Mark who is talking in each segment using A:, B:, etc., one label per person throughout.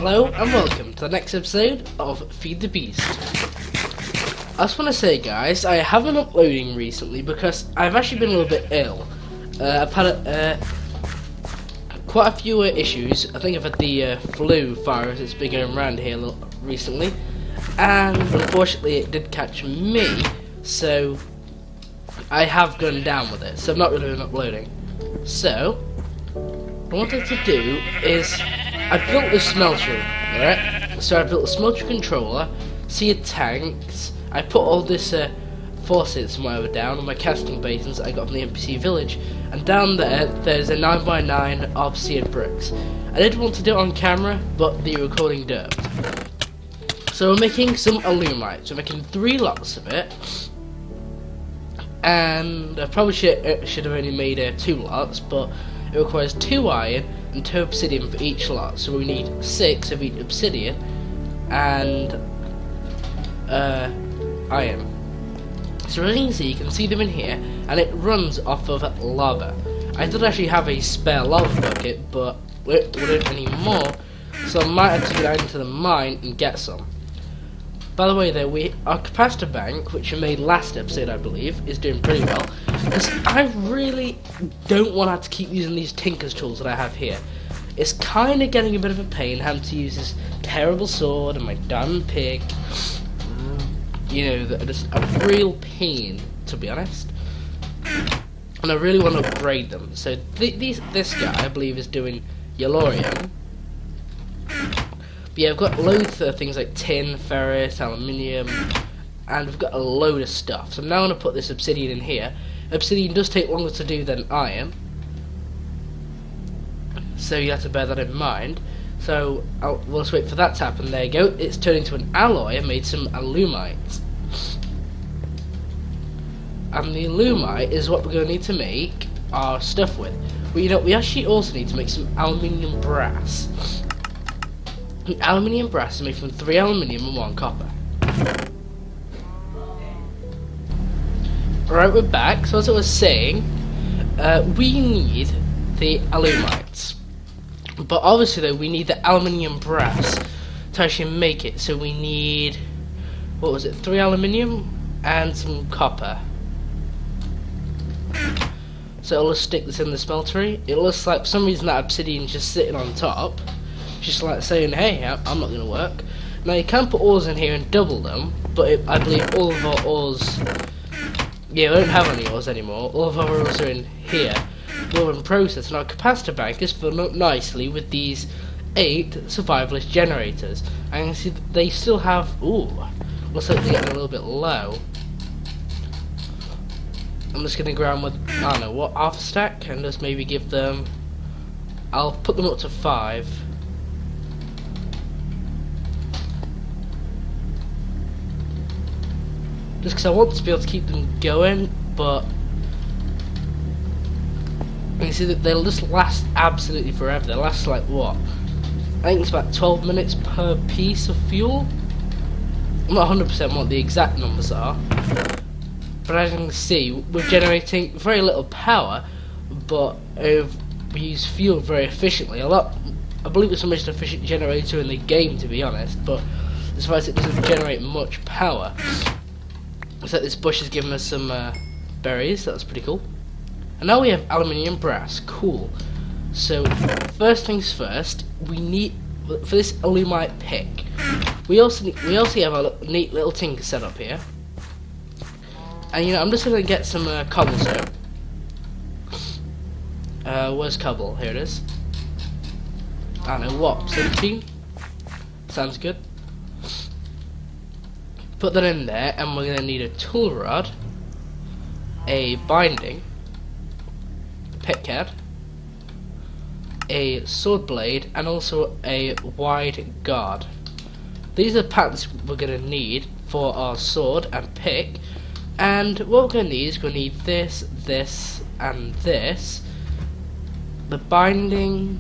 A: Hello and welcome to the next episode of Feed the Beast. I just want to say, guys, I haven't been uploading recently because I've actually been a little bit ill. I've had quite a few issues. I think I've had the flu virus that's been going around here recently, and unfortunately it did catch me, so I have gone down with it, so I'm not really been uploading. So what I wanted to do is I built this smelter, right? So I built a smelter controller, seared tanks, I put all this faucets and whatever down on my casting basins I got from the NPC village, and down there's a 9x9 of seared bricks. I did want to do it on camera, but the recording derped. So we're making some alumite, so we're making 3 lots of it, and I probably should have only made 2 lots, but it requires 2 iron and 2 obsidian for each lot, so we need 6 of each obsidian and iron. So as you can see, you can see them in here, and it runs off of lava. I did actually have a spare lava bucket, but we don't anymore, so I might have to go down into the mine and get some. By the way, though, our capacitor bank, which we made last episode, I believe, is doing pretty well, because I really don't want to have to keep using these Tinker's tools that I have here. It's kind of getting a bit of a pain having to use this terrible sword and my diamond pick. You know, that are just a real pain, to be honest. And I really want to upgrade them. So this guy, I believe, is doing Yellorium. But yeah, I've got loads of things like tin, ferrous, aluminium, and we've got a load of stuff. So I'm now going to put this obsidian in here. Obsidian does take longer to do than iron, so you have to bear that in mind. So we'll just wait for that to happen. There you go. It's turned into an alloy and made some alumite. And the alumite is what we're going to need to make our stuff with. Well, you know, we actually also need to make some aluminium brass. And aluminium brass is made from 3 aluminium and 1 copper. Alright, we're back. So as I was saying, we need the alumites. But obviously though, we need the aluminium brass to actually make it. So we need, what was it, 3 aluminium and some copper. So I'll just stick this in the smeltery. It looks like for some reason that obsidian just sitting on top, just like saying, hey, I'm not going to work. Now you can put ores in here and double them, but I believe all of our ores, yeah, we don't have any ores anymore. All of our ores are in here. We're in process, and our capacitor bank is filled up nicely with these 8 survivalist generators. And you can see that they still have, ooh, looks like they're getting a little bit low. I'm just going to ground with, I don't know, what, half a stack, and just maybe give them, I'll put them up to 5. Just because I want to be able to keep them going, but you see that they'll just last absolutely forever. They'll last like what? I think it's about 12 minutes per piece of fuel. I'm not 100% what the exact numbers are, but as you can see, we're generating very little power, but we use fuel very efficiently. I believe it's the most efficient generator in the game, to be honest, but as far as it doesn't generate much power. Looks like this bush has given us some berries. That's pretty cool. And now we have aluminium brass. Cool. So first things first, we need, for this alumite pick, we also have a neat little tinker set up here. And you know, I'm just gonna get some cobblestone. Where's cobble? Here it is. I don't know what, 17? Sounds good. Put that in there, and we're going to need a tool rod, a binding, a pick head, a sword blade, and also a wide guard. These are the patterns we're going to need for our sword and pick, and what we're going to need is we're going to need this, this, and this. The binding,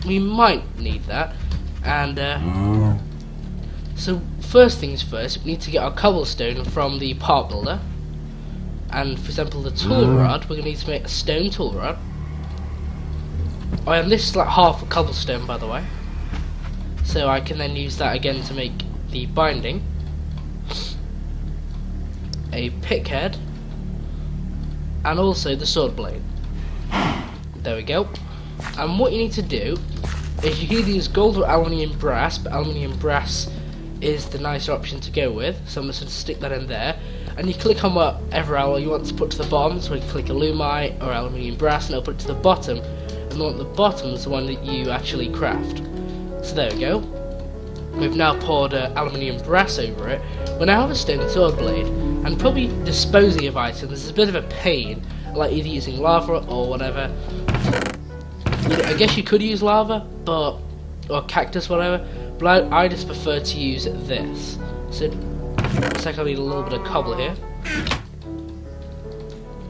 A: we might need that, and so first things first, we need to get our cobblestone from the part builder. And for example, the tool rod, we're going to need to make a stone tool rod. Oh, and this is like half a cobblestone, by the way. so I can then use that again to make the binding, a pick head, and also the sword blade. There we go. And what you need to do is you can either use gold or aluminium brass, but aluminium brass is the nicer option to go with, so I'm just going to stick that in there. And you click on whatever alloy you want to put to the bottom, so you click alumite or aluminium brass and it'll put it to the bottom, and the one at the bottom is the one that you actually craft. So there we go. We've now poured aluminium brass over it. We now have a stone sword blade, and probably disposing of items is a bit of a pain, like either using lava or whatever. I guess you could use lava, or cactus, whatever, but I just prefer to use this. So, looks like I need a little bit of cobble here.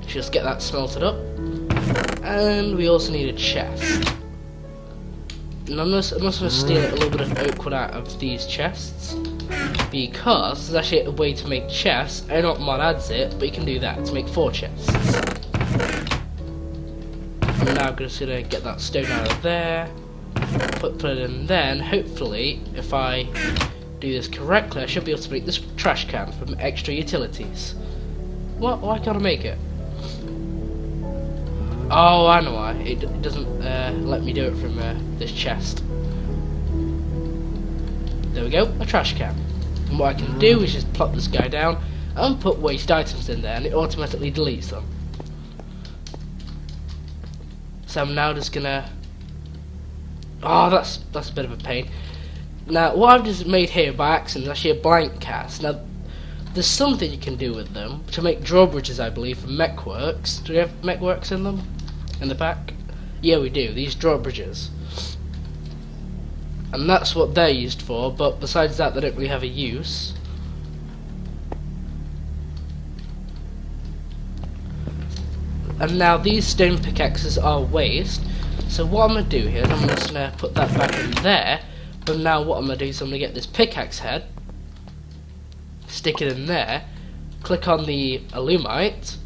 A: Just get that smelted up. And we also need a chest. And I'm just going to steal a little bit of oak wood out of these chests, because there's actually a way to make chests. I know mod adds it, but you can do that to make 4 chests. I'm now just going to get that stone out of there, put it in there, and hopefully, if I do this correctly, I should be able to make this trash can from extra utilities. What? Why can't I make it? Oh, I know why. It doesn't let me do it from this chest. There we go, a trash can. And what I can do is just plop this guy down and put waste items in there, and it automatically deletes them. So I'm now just gonna... Oh, that's a bit of a pain. Now, what I've just made here by accident is actually a blank cast. Now, there's something you can do with them to make drawbridges, I believe, from Mechworks. Do we have Mechworks in them? In the pack? Yeah, we do. These drawbridges. And that's what they're used for, but besides that, they don't really have a use. And now these stone pickaxes are waste, so what I'm going to do here is I'm just going to put that back in there, but now what I'm going to do is I'm going to get this pickaxe head, stick it in there, click on the alumite.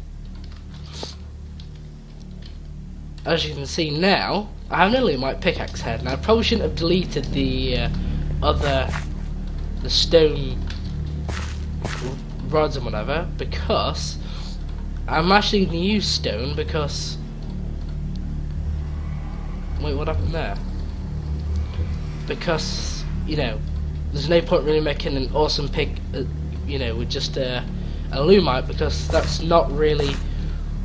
A: As you can see now, I have an alumite pickaxe head, and I probably shouldn't have deleted the stone rods and whatever, because I'm actually going to use stone, because... Wait, what happened there? Because, you know, there's no point really making an awesome pick, you know, with just alumite, because that's not really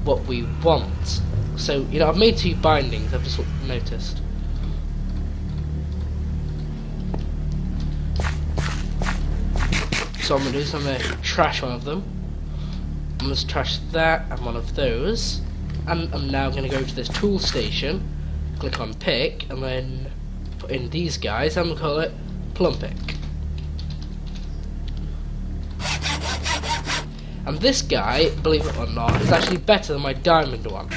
A: what we want. So, you know, I've made 2 bindings, I've just noticed. So what I'm going to do is I'm going to trash one of them. I'm going to trash that and one of those. And I'm now going to go to this tool station, click on pick, and then put in these guys. I'm going to call it plum pick. And this guy, believe it or not, is actually better than my diamond one.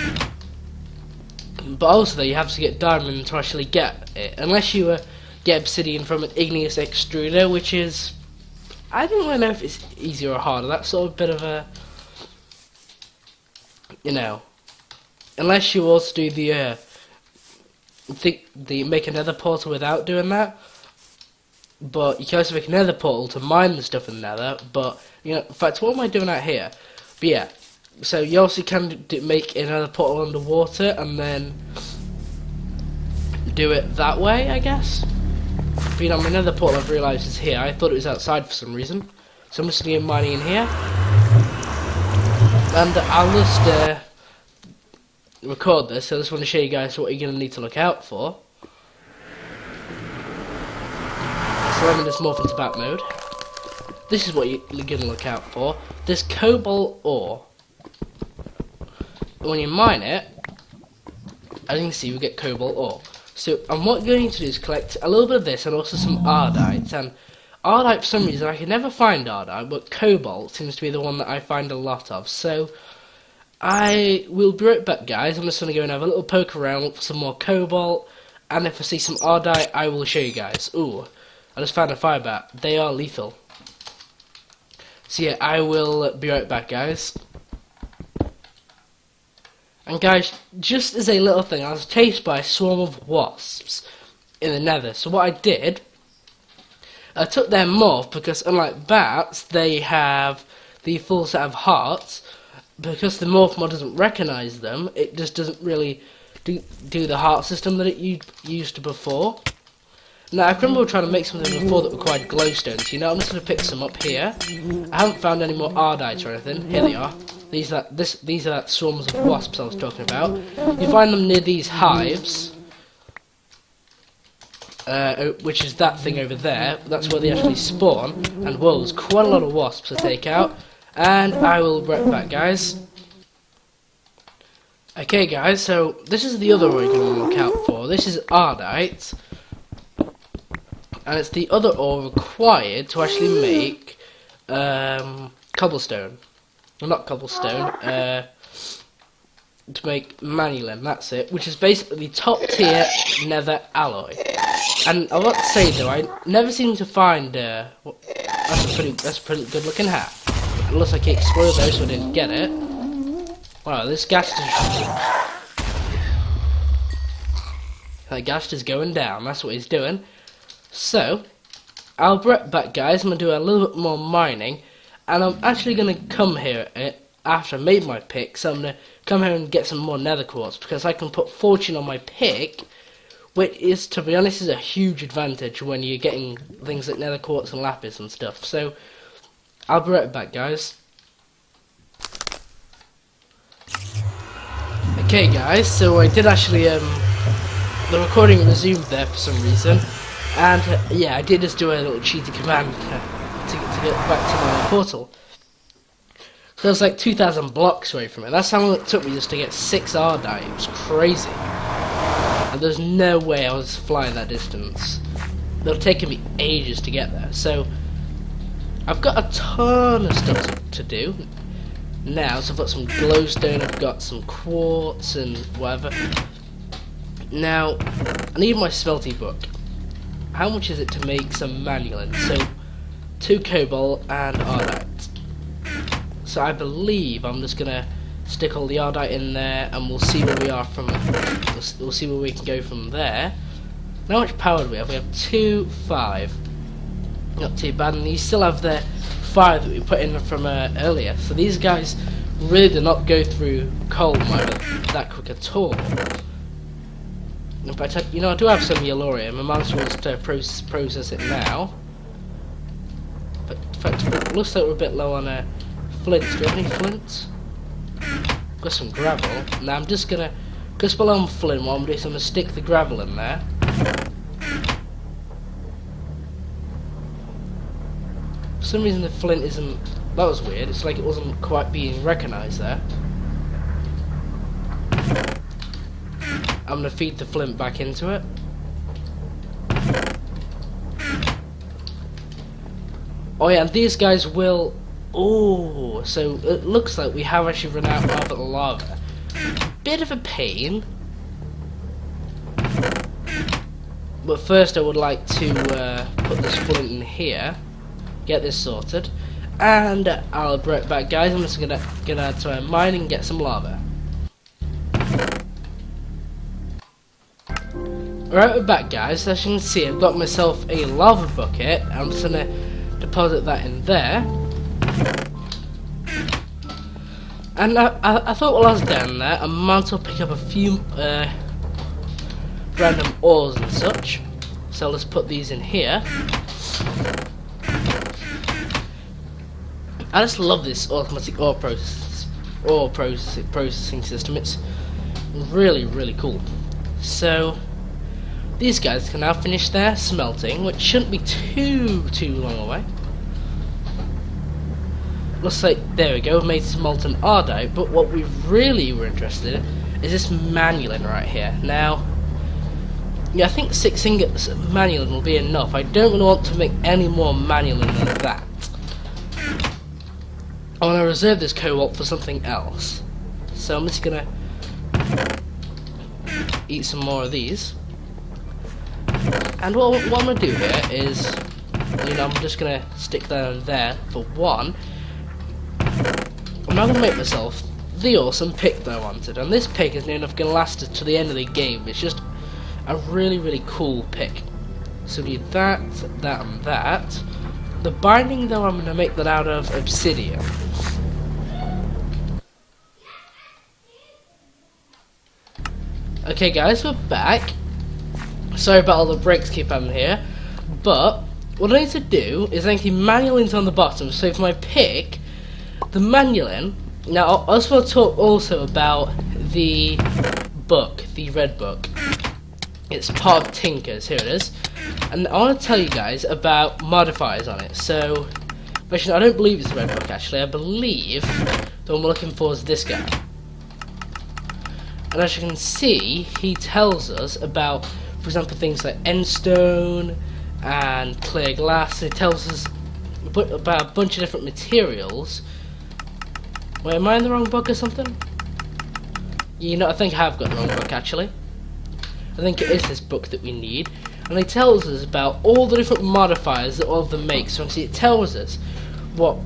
A: But also, though, you have to get diamond to actually get it, unless you get obsidian from an igneous extruder, which is... I don't really know if it's easier or harder. That's sort of a bit of a... You know... Unless you also do the... make another portal without doing that. But you can also make another portal to mine the stuff in the nether. But, you know, in fact, what am I doing out here? But yeah... So you also can make another portal underwater and then do it that way, I guess. But you know, another portal I've realised is here. I thought it was outside for some reason. So I'm just going to be mining in here. And I'll just record this. So I just want to show you guys what you're going to need to look out for. So let me just morph into bat mode. This is what you're going to look out for. There's cobalt ore. When you mine it, as you can see, we get cobalt ore. So, and what you're going to do is collect a little bit of this and also some ardite. And ardite, for some reason, I can never find ardite, but cobalt seems to be the one that I find a lot of. So, I will be right back, guys. I'm just going to go and have a little poke around, look for some more cobalt, and if I see some ardite, I will show you guys. Ooh, I just found a fire bat. They are lethal. So yeah, I will be right back, guys. And guys, just as a little thing, I was chased by a swarm of wasps in the nether. So what I did I took their morph because unlike bats, they have the full set of hearts. Because the morph mod doesn't recognise them, it just doesn't really do the heart system that it used before. Now, I remember trying to make something before that required glowstones. You know, I'm just going to pick some up here. I haven't found any more Ardites or anything. Here they are. These are that swarms of wasps I was talking about. You find them near these hives, which is that thing over there. That's where they actually spawn. And whoa, there's quite a lot of wasps to take out. And I will be right back, guys. Okay, guys, so this is the other one you're going to look out for. This is Ardite. And it's the other ore required to actually make cobblestone. Well, not cobblestone, to make manulin, that's it, which is basically top tier nether alloy. And I want to say though, I never seem to find that's a pretty good looking hat. It looks like it exploded though, so I didn't get it. Wow, this ghast is going down, that's what he's doing. So, I'll be right back, guys. I'm going to do a little bit more mining, and I'm actually going to come here after I made my pick, so I'm going to come here and get some more nether quartz, because I can put fortune on my pick, which is, to be honest, is a huge advantage when you're getting things like nether quartz and lapis and stuff. So, I'll be right back, guys. Okay, guys, so I did actually, the recording resumed there for some reason. And yeah, I did just do a little cheaty command to get back to my portal. So I was like 2,000 blocks away from it. That's how long it took me just to get 6 Ardite. It was crazy. And there's no way I was flying that distance. It'll take me ages to get there. So I've got a ton of stuff to do now. So I've got some glowstone, I've got some quartz and whatever. Now, I need my smelting book. How much is it to make some manulin? So, 2 cobalt and Ardite. So I believe I'm just gonna stick all the Ardite in there, and we'll see where we are from. We'll see where we can go from there. Now, how much power do we have? We have 2, 5. Not too bad, and you still have the 5 that we put in from earlier. So these guys really do not go through coal mine that quick at all. In fact, I do have some yellorium. I might as well just process it now. But in fact, it looks like we're a bit low on flint. Do you have any flint? Got some gravel. Now I'm just gonna, because below on flint, what I'm doing is I'm gonna stick the gravel in there. For some reason the flint isn't. That was weird. It's like it wasn't quite being recognised there. I'm going to feed the flint back into it. Oh yeah, and these guys will... Oh, so it looks like we have actually run out of lava. Bit of a pain. But first I would like to put this flint in here. Get this sorted. And I'll be right back, guys. I'm just going to try mine and get some lava. Right, we're back, guys. As you can see, I've got myself a lava bucket. I'm just gonna deposit that in there. And I thought while I was down there, I might as well pick up a few random ores and such. So let's put these in here. I just love this automatic ore processing system. It's really, really cool. So these guys can now finish their smelting, which shouldn't be too long away. Looks like, there we go, we've made some molten Ardite, but what we really were interested in is this manulin right here. Now, yeah, I think 6 ingots of manulin will be enough. I don't really want to make any more manulin than that. I want to reserve this cobalt for something else. So I'm just gonna eat some more of these. And what I'm going to do here is, I'm just going to stick that in there for one. I'm now going to make myself the awesome pick that I wanted. And this pick is near enough going to last us to the end of the game. It's just a really, really cool pick. So we need that, that, and that. The binding, though, I'm going to make that out of obsidian. Okay, guys, we're back. Sorry about all the breaks keep happening here, but what I need to do is actually manualins on the bottom. So for my pick, the manualin. Now, I just want to talk also about the book, the red book. It's part of Tinker's. Here it is. And I want to tell you guys about modifiers on it. So, actually, I don't believe it's the red book, actually. I believe the one we're looking for is this guy. And as you can see, he tells us about, for example, things like endstone and clear glass. It tells us about a bunch of different materials. Wait, am I in the wrong book or something? You know, I think I have got the wrong book, actually. I think it is this book that we need. And it tells us about all the different modifiers that all of them make. So it tells us what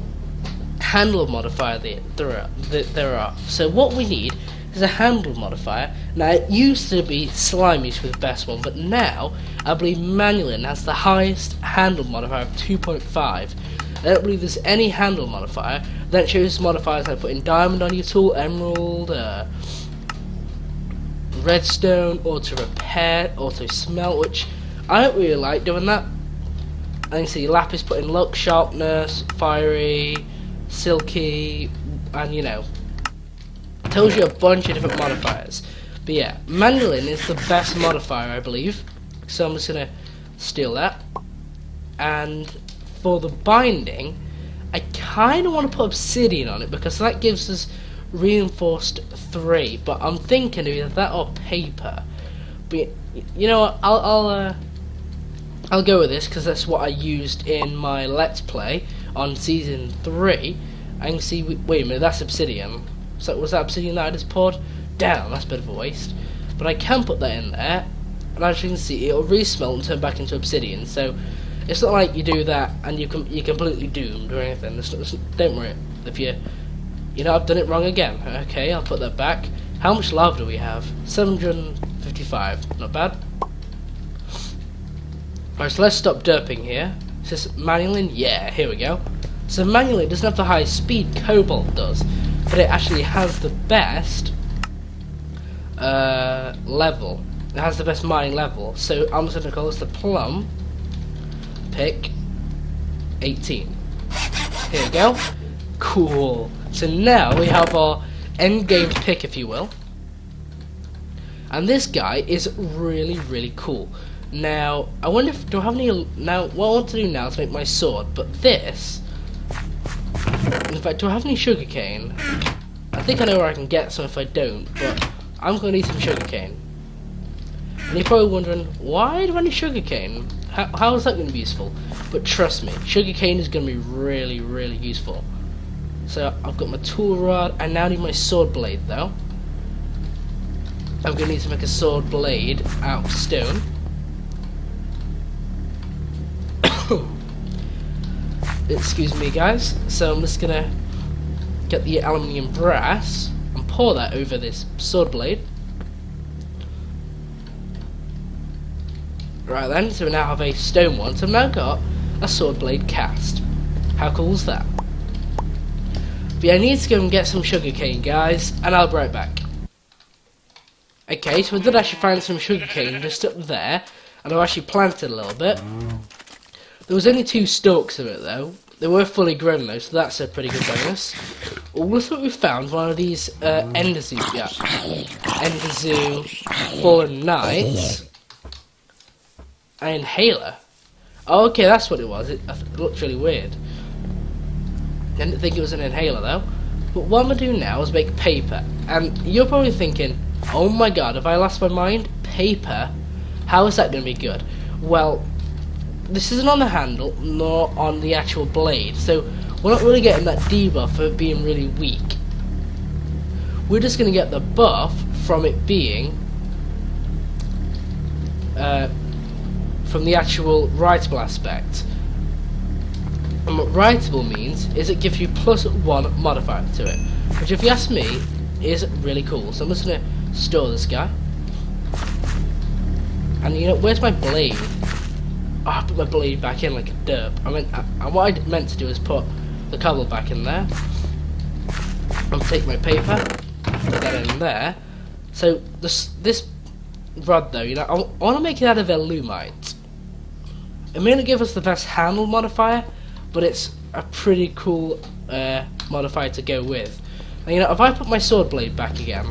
A: handle modifier there are. So what we need is a handle modifier. Now, it used to be Slimy was the best one, but now I believe Manualin has the highest handle modifier of 2.5. I don't believe there's any handle modifier. Then it shows modifiers like putting diamond on your tool, emerald, redstone, auto repair, auto smelt, which I don't really like doing that. And you see lapis put in luck, sharpness, fiery, silky, and you know, tells you a bunch of different modifiers. But yeah, Manualin is the best modifier, I believe. So I'm just gonna steal that. And for the binding, I kind of want to put obsidian on it because that gives us reinforced 3. But I'm thinking of either that or paper. But you know what? I'll go with this because that's what I used in my Let's Play on season 3. I can see. Wait a minute, that's obsidian. So was that obsidian that I just poured? Damn, that's a bit of a waste. But I can put that in there, and as you can see, it'll resmelt and turn back into obsidian. So it's not like you do that and you're completely doomed or anything. Don't worry if you know I've done it wrong again. Okay, I'll put that back. How much lava do we have? 755. Not bad. Alright, so let's stop derping here. Is this Manualin? Yeah, here we go. So Manualin doesn't have the highest speed Cobalt does, but it actually has the best level. It has the best mining level. So I'm just going to call this the Plum Pick 18. Here we go. Cool. So now we have our end game pick, if you will. And this guy is really, really cool. Now, I wonder if, do I have any, now, what I want to do now is make my sword, but this, in fact, do I have any sugarcane? I think I know where I can get some if I don't, but I'm going to need some sugarcane. And you're probably wondering, why do I need sugarcane? How is that going to be useful? But trust me, sugarcane is going to be really, really useful. So, I've got my tool rod, I now need my sword blade though. I'm going to need to make a sword blade out of stone. Excuse me guys, so I'm just gonna get the aluminium brass and pour that over this sword blade. Right then, so we now have a stone one, so I've now got a sword blade cast. How cool is that? But yeah, I need to go and get some sugarcane guys, and I'll be right back. Okay, so I did actually find some sugarcane just up there, and I've actually planted a little bit. There was only 2 stalks of it though. They were fully grown though, so that's a pretty good bonus. Also, we found one of these Enderzoo, Enderzoo Fallen Knights. An inhaler. Oh, okay, that's what it was. It looked really weird. Didn't think it was an inhaler though. But what I'm gonna do now is make paper. And you're probably thinking, oh my god, have I lost my mind? Paper? How is that gonna be good? Well, this isn't on the handle, nor on the actual blade, so we're not really getting that debuff for it being really weak. We're just going to get the buff from it being from the actual writable aspect. And what writable means is it gives you +1 modifier to it, which if you ask me is really cool. So I'm just going to store this guy. And you know, where's my blade? Oh, I put my blade back in like a derp. What I meant to do is put the cobble back in there. I'll take my paper, put that in there. So this rod though, you know, I want to make it out of Illumite. It may not give us the best handle modifier, but it's a pretty cool modifier to go with. And, you know, if I put my sword blade back again,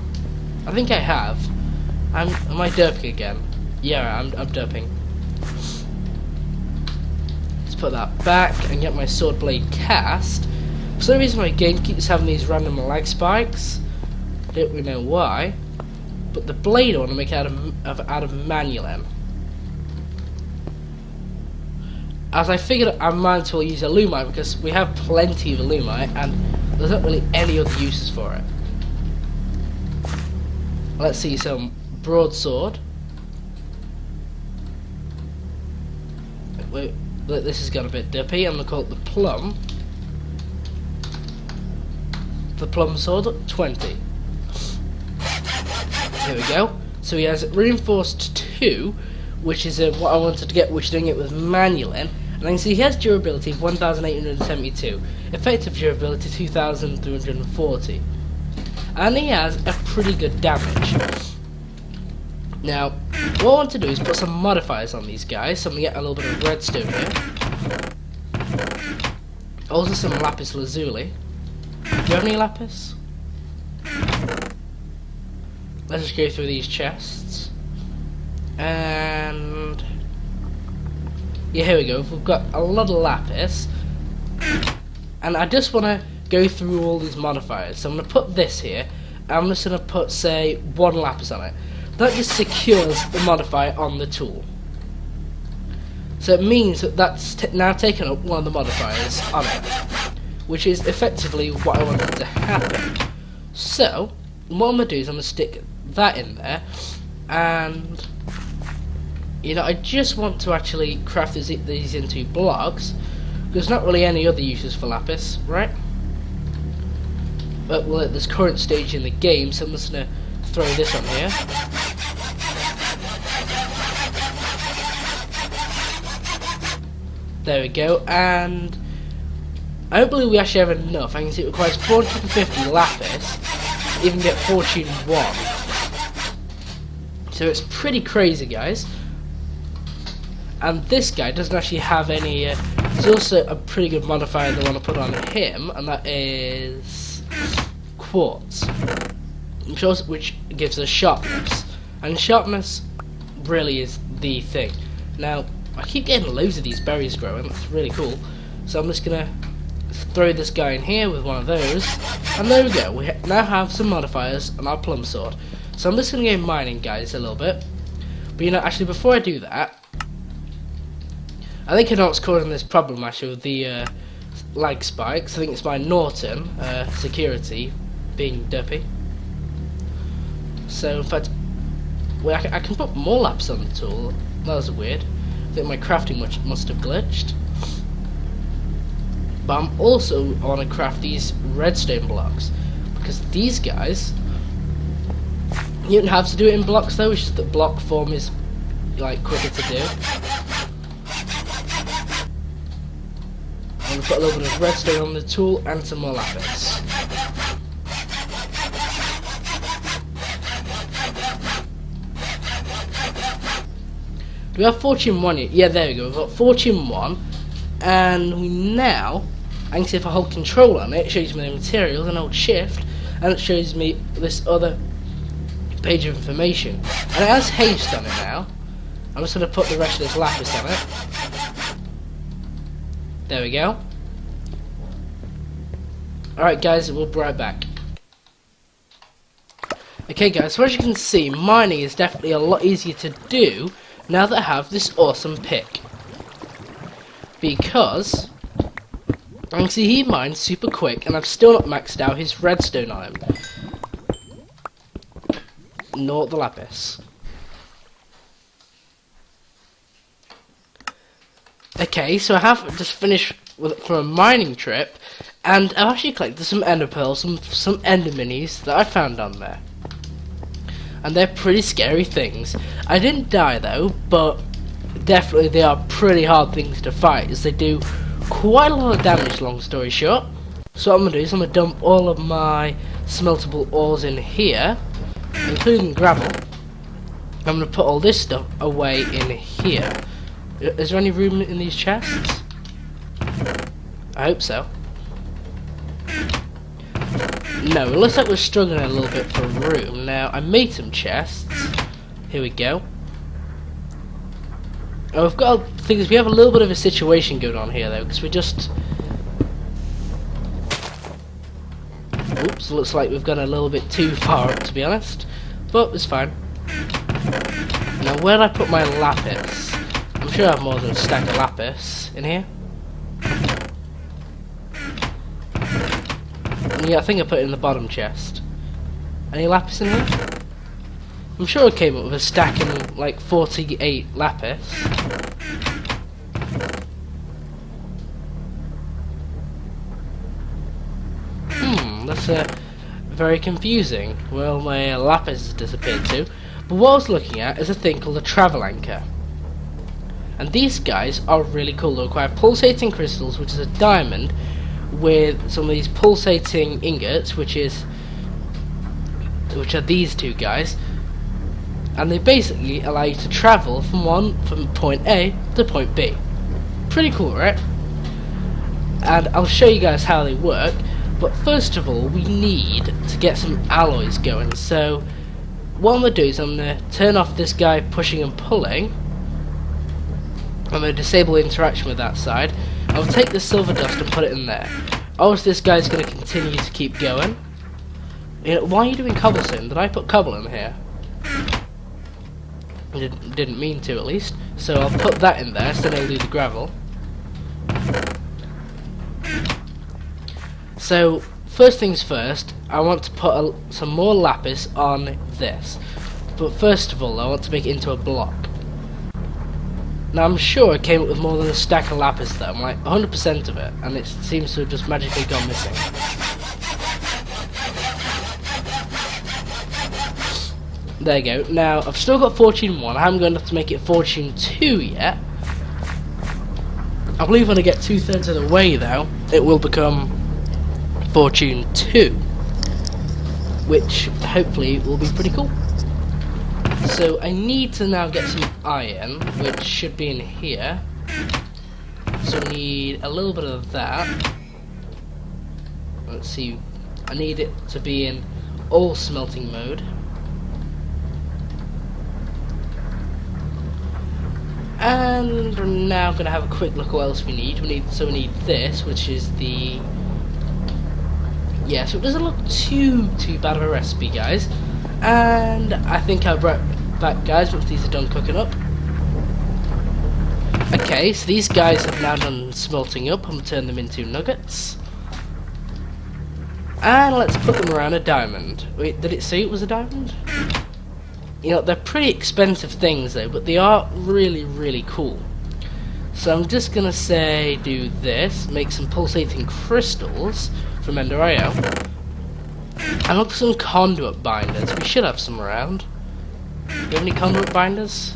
A: I think I have. Am I derping again? Yeah, I'm derping. Let's put that back and get my sword blade cast. For some reason my game keeps having these random lag spikes. Don't really know why. But the blade I want to make out of Manulem. As I figured I might as well use Illumite because we have plenty of Illumite and there's not really any other uses for it. Let's see, some broadsword. Wait, this has got a bit dippy. I'm going to call it the plum. The plum sword, 20. Here we go. So he has reinforced 2, which is what I wanted to get, which is doing it with Manulin. And I can see he has durability of 1,872, effective durability 2,340, and he has a pretty good damage. Now, what I want to do is put some modifiers on these guys, so I'm going to get a little bit of redstone here. Also some lapis lazuli. Do you have any lapis? Let's just go through these chests. And yeah, here we go. We've got a lot of lapis. And I just want to go through all these modifiers. So I'm going to put this here. I'm just going to put, say, 1 lapis on it. That just secures the modifier on the tool. So it means that that's now taken up one of the modifiers on it, which is effectively what I wanted to happen. So what I'm going to do is I'm going to stick that in there, and you know, I just want to actually craft these into blocks. There's not really any other uses for lapis, right? But we're at this current stage in the game, so I'm just going to throw this on here. There we go, and I don't believe we actually have enough. I can see it requires 450 lapis to even get Fortune 1. So it's pretty crazy, guys. And this guy doesn't actually have any... there's also a pretty good modifier that I want to put on him, and that is quartz, which gives us sharpness. And sharpness really is the thing. Now, I keep getting loads of these berries growing, that's really cool. So I'm just going to throw this guy in here with one of those. And there we go, we now have some modifiers on our plum sword. So I'm just going to go mining, guys, a little bit. But you know, actually before I do that, I think I know what's causing this problem actually with the lag spikes. I think it's my Norton security being derpy. So in fact, well, I can put more laps on the tool. That was weird. I think my crafting must have glitched. But I'm also want to craft these redstone blocks, because these guys, you don't have to do it in blocks though, it's just that block form is like quicker to do. I'm going to put a little bit of redstone on the tool and some more lapis. Do we have Fortune 1 yet? Yeah, there we go, we've got Fortune 1, and we now, I can see if I hold control on it, it shows me the materials, and I hold shift, and it shows me this other page of information. And it has haste on it now. I'm just going to put the rest of this lapis on it. There we go. Alright guys, we'll be right back. Okay guys, so as you can see, mining is definitely a lot easier to do now that I have this awesome pick. Because I can see he mines super quick, and I've still not maxed out his redstone on him. Nor the lapis. Okay, so I have just finished from a mining trip, and I've actually collected some ender pearls, some ender minis that I found on there. And they're pretty scary things. I didn't die though, but definitely they are pretty hard things to fight, as they do quite a lot of damage, long story short. So what I'm going to do is I'm going to dump all of my smeltable ores in here, including gravel. I'm going to put all this stuff away in here. Is there any room in these chests? I hope so. No, it looks like we're struggling a little bit for room. Now, I made some chests. Here we go. Oh, we've got things. We have a little bit of a situation going on here, though, because we're just. Oops, looks like we've gone a little bit too far up, to be honest. But it's fine. Now, where did I put my lapis? I'm sure I have more than a stack of lapis in here. Yeah, I think I put it in the bottom chest. Any lapis in here? I'm sure I came up with a stack of like 48 lapis. That's very confusing. Well, my lapis has disappeared too. But what I was looking at is a thing called a travel anchor. And these guys are really cool. They require pulsating crystals, which is a diamond, with some of these pulsating ingots, which are these two guys, and they basically allow you to travel from point A to point B. Pretty cool, right? And I'll show you guys how they work, but first of all we need to get some alloys going. So what I'm going to do is I'm going to turn off this guy pushing and pulling. I'm going to disable interaction with that side. I'll take the silver dust and put it in there. Obviously this guy's going to continue to keep going. You know, why are you doing cobblestone? Did I put cobble in here? I didn't mean to, at least. So I'll put that in there, so then I'll do the gravel. So, first things first, I want to put some more lapis on this. But first of all, I want to make it into a block. Now I'm sure I came up with more than a stack of lapis though, I'm like 100% of it, and it seems to have just magically gone missing. There you go. Now I've still got Fortune 1, I haven't got enough to make it Fortune 2 yet. I believe when I get 2/3 of the way though, it will become Fortune 2, which hopefully will be pretty cool. So I need to now get some iron, which should be in here. So I need a little bit of that. Let's see, I need it to be in all smelting mode. And we're now going to have a quick look at what else we need. We need this, which is the... Yeah, so it doesn't look too bad of a recipe, guys. And I think I'll be right back, guys, once these are done cooking up. Okay, so these guys have now done smelting up. I'm going to turn them into nuggets. And let's put them around a diamond. Wait, did it say it was a diamond? You know, they're pretty expensive things though, but they are really cool. So I'm just going to say do this, make some pulsating crystals from Ender.io. And look for some conduit binders. We should have some around. Do you have any conduit binders?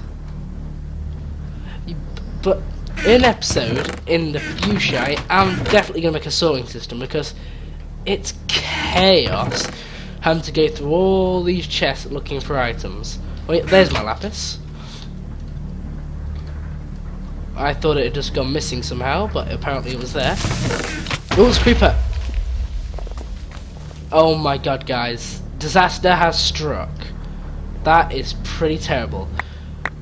A: But in episode, in the future, I am definitely going to make a sorting system, because it's chaos having to go through all these chests looking for items. Wait, there's my lapis. I thought it had just gone missing somehow, but apparently it was there. Oh, it's creeper! Oh my god, guys. Disaster has struck. That is pretty terrible.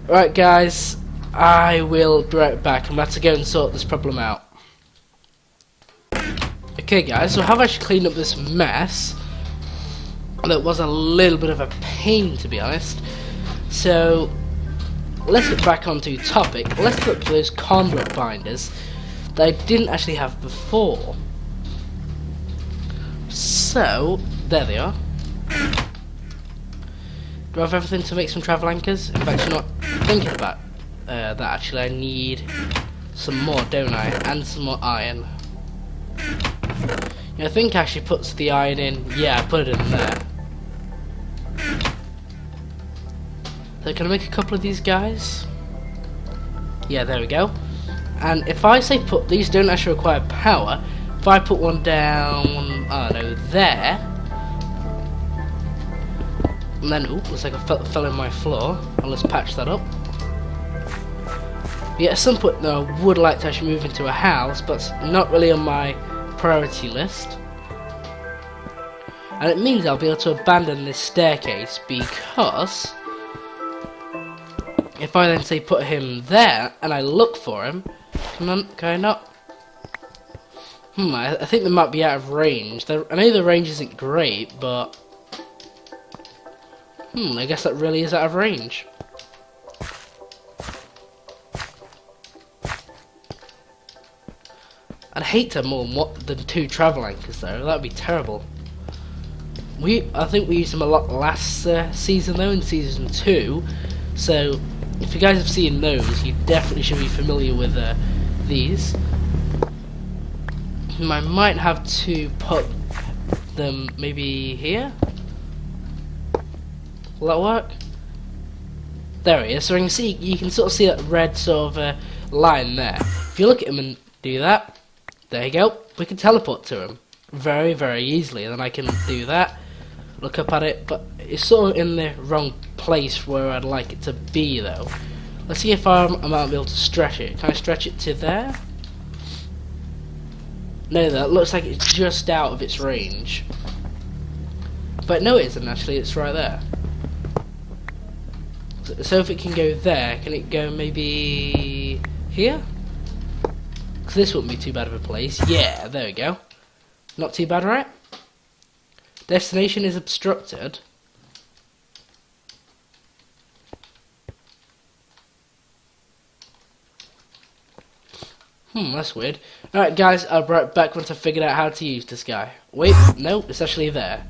A: Right, guys. I will be right back. I'm about to go and sort this problem out. Okay, guys. So I have actually cleaned up this mess. That was a little bit of a pain, to be honest. So let's get back onto topic. Let's look for those conduit binders that I didn't actually have before. So, there they are. Do I have everything to make some travel anchors? In fact, you're not thinking about that actually. I need some more, don't I? And some more iron. I think actually puts the iron in. Yeah, I put it in there. So can I make a couple of these guys? Yeah, there we go. And if I say put, these don't actually require power. If I put one down, I don't know, there, and then, ooh, looks like I fell in my floor. Well, let's patch that up. But yeah, at some point, though, I would like to actually move into a house, but it's not really on my priority list. And it means I'll be able to abandon this staircase, because if I then say put him there, and I look for him, can I not? I think they might be out of range. I know the range isn't great, but I guess that really is out of range. I'd hate to have more than 2 travel anchors though. That'd be terrible. I think we used them a lot last season though, in season 2. So if you guys have seen those, you definitely should be familiar with these. I might have to put them maybe here. Will that work? There it is. So you can sort of see that red sort of line there. If you look at him and do that, there you go. We can teleport to him very, very easily. And then I can do that, look up at it, but it's sort of in the wrong place where I'd like it to be though. Let's see if I might be able to stretch it. Can I stretch it to there? No, that looks like it's just out of its range. But no, it isn't actually. It's right there. So if it can go there, can it go maybe here? Because this wouldn't be too bad of a place. Yeah, there we go. Not too bad, right? Destination is obstructed. That's weird. Alright guys, I'll be right back once I've figured out how to use this guy. Wait, no, it's actually there.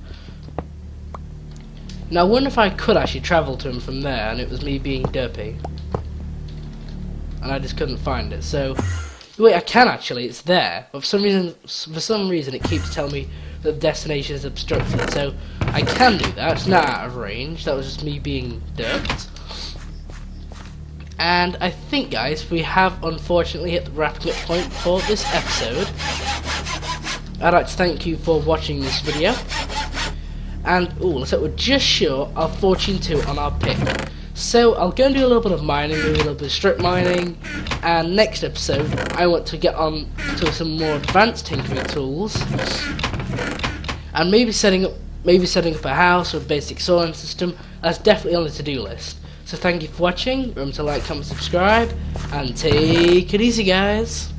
A: Now I wonder if I could actually travel to him from there and it was me being derpy. And I just couldn't find it. So, wait, I can actually, it's there. But for some reason it keeps telling me that the destination is obstructed. So, I can do that, it's not out of range. That was just me being derped. And I think, guys, we have unfortunately hit the wrapping up point for this episode. I'd like to thank you for watching this video. And, looks like we're just short of Fortune 2 on our pick. So, I'll go and do a little bit of mining, do a little bit of strip mining. And next episode, I want to get on to some more advanced tinkering tools. And maybe setting up a house or a basic sawing system. That's definitely on the to-do list. So thank you for watching, remember to like, comment, subscribe, and take it easy guys.